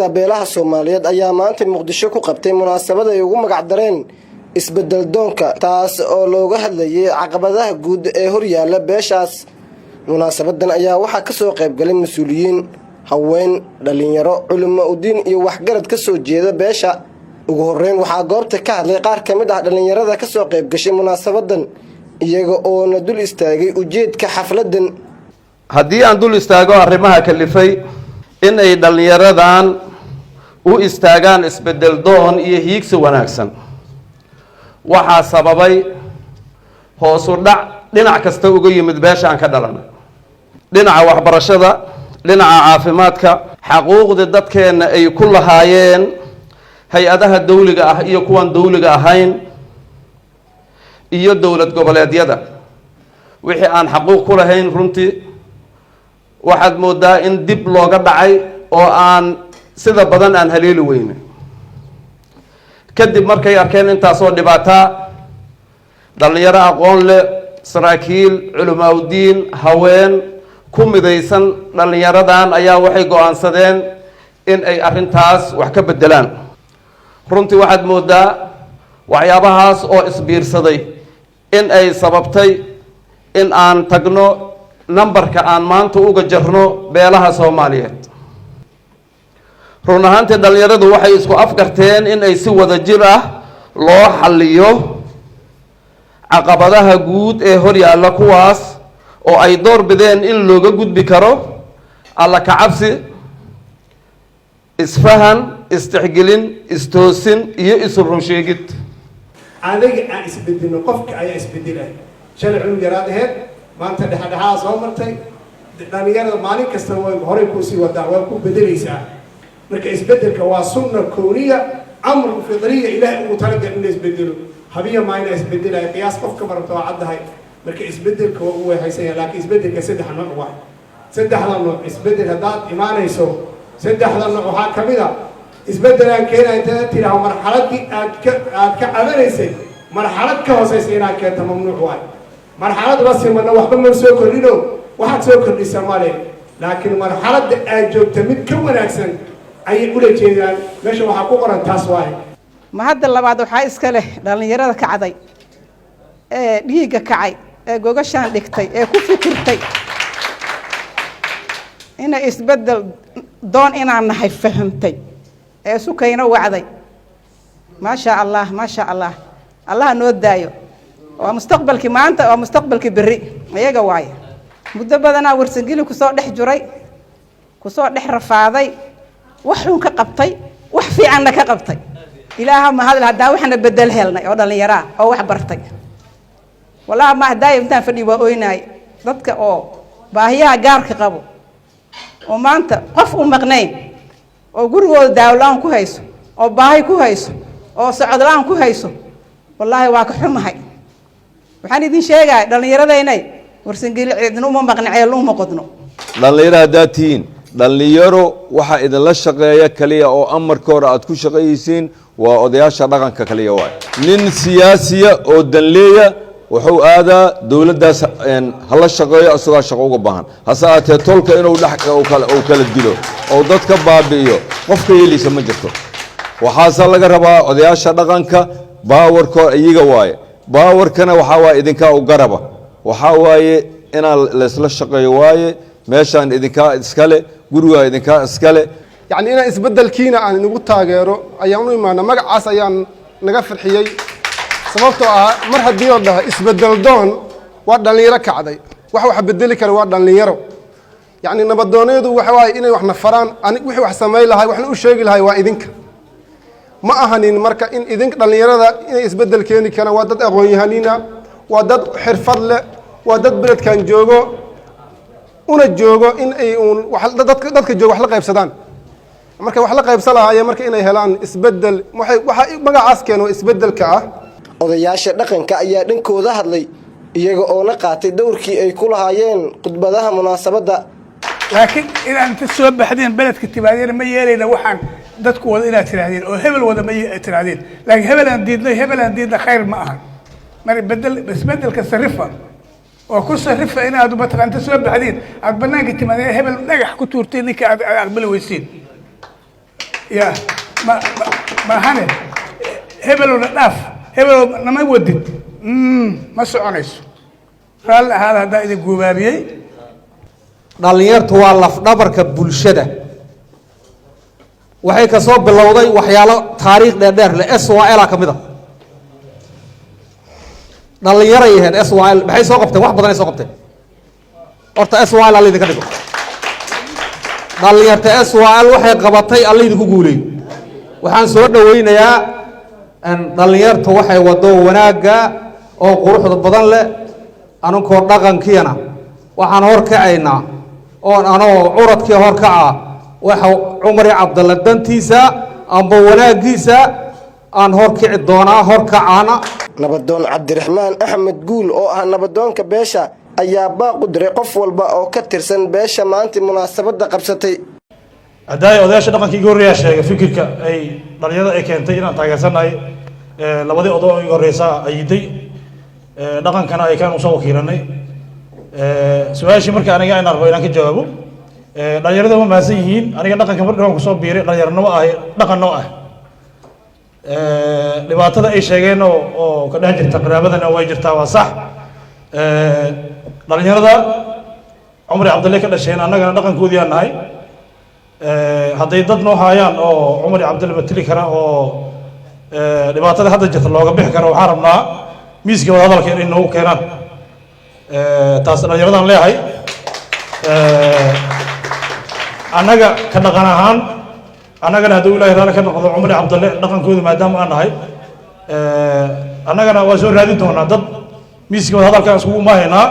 kamida beelaha Soomaaliyeed ayaa maanta Muqdisho ku qabtay munaasabad ay ugu magac dareen isbedel doonka taas oo looga hadlayay caqabadaha guud ee hor yaala beeshaas. Munaasabadan ayaa waxaa ka soo qayb galay mas'uuliyiin, haween, dhalinyaro, culimo u diin iyo waxgarad ka soo jeeda beesha. ugu horeyn waxaa goobta ka hadlay qaar kamid ah dhalinyarada ka soo qayb gashay munaasabadan iyaga oo na dul istaagay ujeedka xafladan. haddii aan dul istaago arrimaha kalifay in ay dhalinyaradan u istaagaan isbedel doon iyo hiigsi wanaagsan, waxaa sababay hoos u dhac dhinac kasta uga yimid beesha aan ka dhalanay, dhinaca waxbarashada, dhinaca caafimaadka, xuquuqda dadkeena ay ku lahaayeen hay-adaha dawliga ah iyo kuwan dawliga ahayn iyo dawlad goboleedyada. wixii aan xaquuq ku lahayn runtii waxaad moodaa in dib looga dhacay oo aan sida badan aan haleeli weyne. kadib markay arkeen intaasoo dhibaataa, dhalinyaro aqoon leh, saraakiil, culamaa u diin, haween ku midaysan dhalinyaradan ayaa waxay go-aansadeen in ay arrintaas wax ka bedelaan. runtii waxaad moodaa waxyaabahaas oo isbiirsaday in ay sababtay in aan tagno nambarka aan maanta uga jarno beelaha Soomaaliyeed. run ahaantii dhalinyaradu waxay isku afgarteen in ay si wada jir ah loo xalliyo caqabadaha guud ee hor yaalla, kuwaas oo ay door bideen in looga gudbi karo alla ka cabsi, isfahan, istixgelin, istoosin iyo isu run sheegid. aniga aan isbedelo qofka ayaa isbedelay. shalay cunug yaraad aheyd, maanta dhexdhexaad soo martay, dhalinyarada maalin kasta way horey ku sii wadaa, way ku bedelaysaa. marka isbedelka waa sunna kowniya, amr fidriya, ilaahay uu talagalay in la isbedelo. habiya ma ina isbedelay qiyaas qofka marto caddahay. marka isbedelka waa uu haysan, laakiin isbedelka saddex nooc waa. saddexda nooc isbedel hadaad imaanayso, saddexda nooc waxaa kamid ah isbedelaan keenaya inta tiraahdo marxaladii aad ka cabanaysay marxalad ka hooseysa inaad keento mamnuuc waay. marxalad rasimana waxba ma soo kordhino, waxaad soo kordhisa male, laakiin marxaladda aad joogta mid ka wanaagsan ayay ula jeedaan. meesha waxaa ku qoran taas waay. ma hadda labaad waxaa iska leh dhalinyarada kacday ee dhiigga kacay ee gogashaan dhigtay ee ku fikirtay inay isbedel doon inaan nahay fahamtay ee sukayna wacday. maasha allah, maasha allah, allah noo daayo. waa mustaqbalkii maanta, waa mustaqbalkii berri iyaga waaye. muddo badanaa warsangeli kusoo dhex juray, kusoo dhex rafaaday, wax xun ka qabtay, wax fiicanna ka qabtay. ilaaha ma hadal hadaa waxna bedel helnay oo dhalinyaro oo wax bartay. wallahi ma hadaa intaan fadhi waa ooynaay dadka oo baahiyaha gaarka qabo oo maanta qof u maqnayn oo gurigooda daawlaan ku hayso oo baahi ku hayso oo socodlaan ku hayso. wallahi waa ka xumahay. waxaan idin sheegay dhalinyaradeenay warsangeli cidna uma maqnacay uma qodno. dhalinyarada daatiin dhalinyaro waxa idin la shaqeeya kaliya oo amarka hore aad ku shaqeeysiin waa odayaasha dhaqanka kaliya waay. nin siyaasiya oo danleeya wuxuu aadaa dawladdaas hala shaqeeyo asagoo shaqo uga baahan, hase aatee tolka inuu kala dilo oo dadka baabi'iyo qofka yeelisa ma jirto. waxaase laga rabaa odayaasha dhaqanka baawarka iyaga waaye. baawarkana waxaa waaye idinkaa u garaba, waxaa waaye inaan laysla shaqeeyo waaye. meeshaan idinkaa iskale, gurigaa idinkaa iskale. يعني إنا إسبدل كينا عن نقطة غيره أيامنا ما نمر عصا أيام نقفل حيي سببته مرة ديار ده إسبدل دون وارد اللي يركع عدي وحو حبدل لك الوارد اللي يرو يعني نبضونه دو وحواي إنا وإحنا فران أنا وحي وحسمايل هاي وإحنا وشيء هاي وإذنك ما أهانين مركا إن إذنك اللي يرى ده إنا إسبدل كيني كان وادد أغوي هنينا وادد حرفض له وادد بلد كان جوجو ونجوجو إن أي وحل دتك جوجو حلقة بسدان marka wax la qaybsanayo marka inay helaan isbedel waxa magacaas keeno isbedelka ah. odayaasha dhaqanka ayaa dhankooda hadlay iyaga oo la qaatay dowrkii ay ku lahaayeen khudbadaha munaasabada. laakiin inaan inta soo baxdeen beledka timaadeen ma yeelayna waxaan dadku wada inaad tirahdeen oo hebel wada ma tirahdeen. laakiin hebel aan diidnay khayr ma aha. mar isbedelka sarifa oo ku sarifa inaad u bataqanta soo baxdeen aad banaanka timaadeen hebel dhagax ku tuurtay ninka aad aqbali weysiin. يا ما هني هبلوا نقاف هبلوا نما ودد ما سعنيس قال هذا دا إذا جوابي dhalinyartu waa laf dhabarka bulshada waxay ka soo bilowday waxyaalo taariikh dheer leh SYL ka mid ah dhalinyaro yahay SYL maxay soo qabtay wax badan ay soo qabtay horta SYL alla idinka dhigo dhalinyarta SYL waxay qabatay alla idinku guuleey waxaan soo dhaweynayaa in dhalinyartu waxay wado wanaaga oo quruxda badan leh anagoo dhaqankiina waxaan horkacaynaa oo anoo curadkii horkaca waxa Cumar Cabdalla dantiisa amba wanaagiisa aan horkici doonaa horkacaana nabadoon Cabdiraxmaan Axmed Guul oo ah nabadoonka beesha ayaa baaq u diray qof walba oo ka tirsan beesha maanta munaasabada qabsatay hadday odayaasha dhaqankii gooriya sheegay fikirka ay dhalinyarada ay keentay inaan taageersanahay labadii odo oo horeysa ayiday dhaqankana ay kaan u soo wakiilanay su'aashii marka aniga aan rabo inaan ka jawaabo dhalinyarada ma maasan yihiin aniga dhaqanka mar dhawaan ku soo biiray dhalinyaranimo ah dhaqanno ah dhibaatada ay sheegeen oo ka dhex jirta qaraabadana way jirtaa waa sax dhalinyarada Cumar Cabdalla ka dhasheen annagana dhaqankoodii aan nahay hadday dad noo haayaan oo Cumar Cabdalla matali kara oo dhibaatada hadda jirta looga bixi karo waxaan rabnaa miiska wada hadalka inay noo keenaan taas dhalinyaradan leeyahay annaga ka dhaqan ahaan annagana hadduu ilaahay raali ka noqdo Cumar Cabdalla dhaqankooda maadaama aan nahay annagana waa soo raadin doonaa dad miiska wada hadalka iskugu maahaynaa